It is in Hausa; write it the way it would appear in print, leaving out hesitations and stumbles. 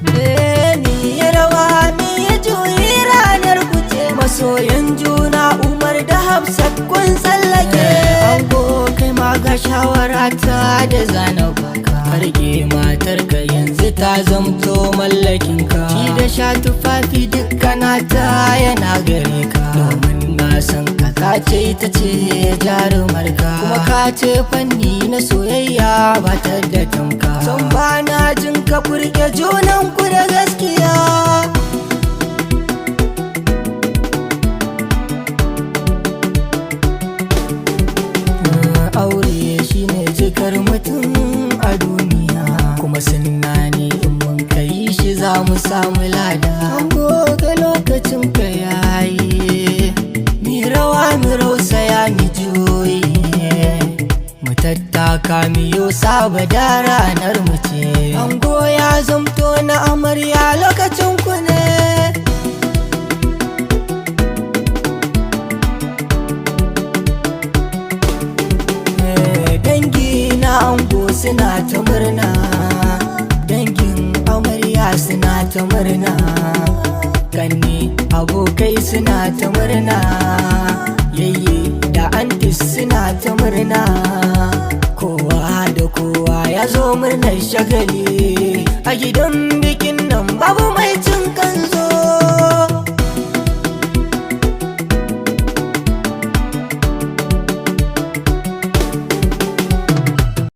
Ni rawa ni juyi ranar kuce masoyan juna Umar da Hafsat kun tsallake. Ango kai ma ga shawara ta da zana baka, harge matarka yanzu ta zamto mallakinka. Ci da sha tufafi dukkana ta yana gare ka, domin na san ka ce ita ce jarumarka, kuma ka ce fanni na soyayya ba ta da tamka. Son ba na jin ka furke junanku da gaskiya. Aure shine jikar mutum a duniya, kuma sunna ne in mun kai shi za mu samu lada. Ango ga lokacin ka yayi, mi rawa mi rausaya mi juyi, mu tattaka mi yo saba da ranar mu ce. Ango ya zamto na amarya lokacin ku ne. Dangi na ango suna ta murna, dangin amarya suna ta murna, kanni abokai suna ta murna, yayye da antis suna ta murna. Kowa da kowa ya zo murnar shagali a gidan bikin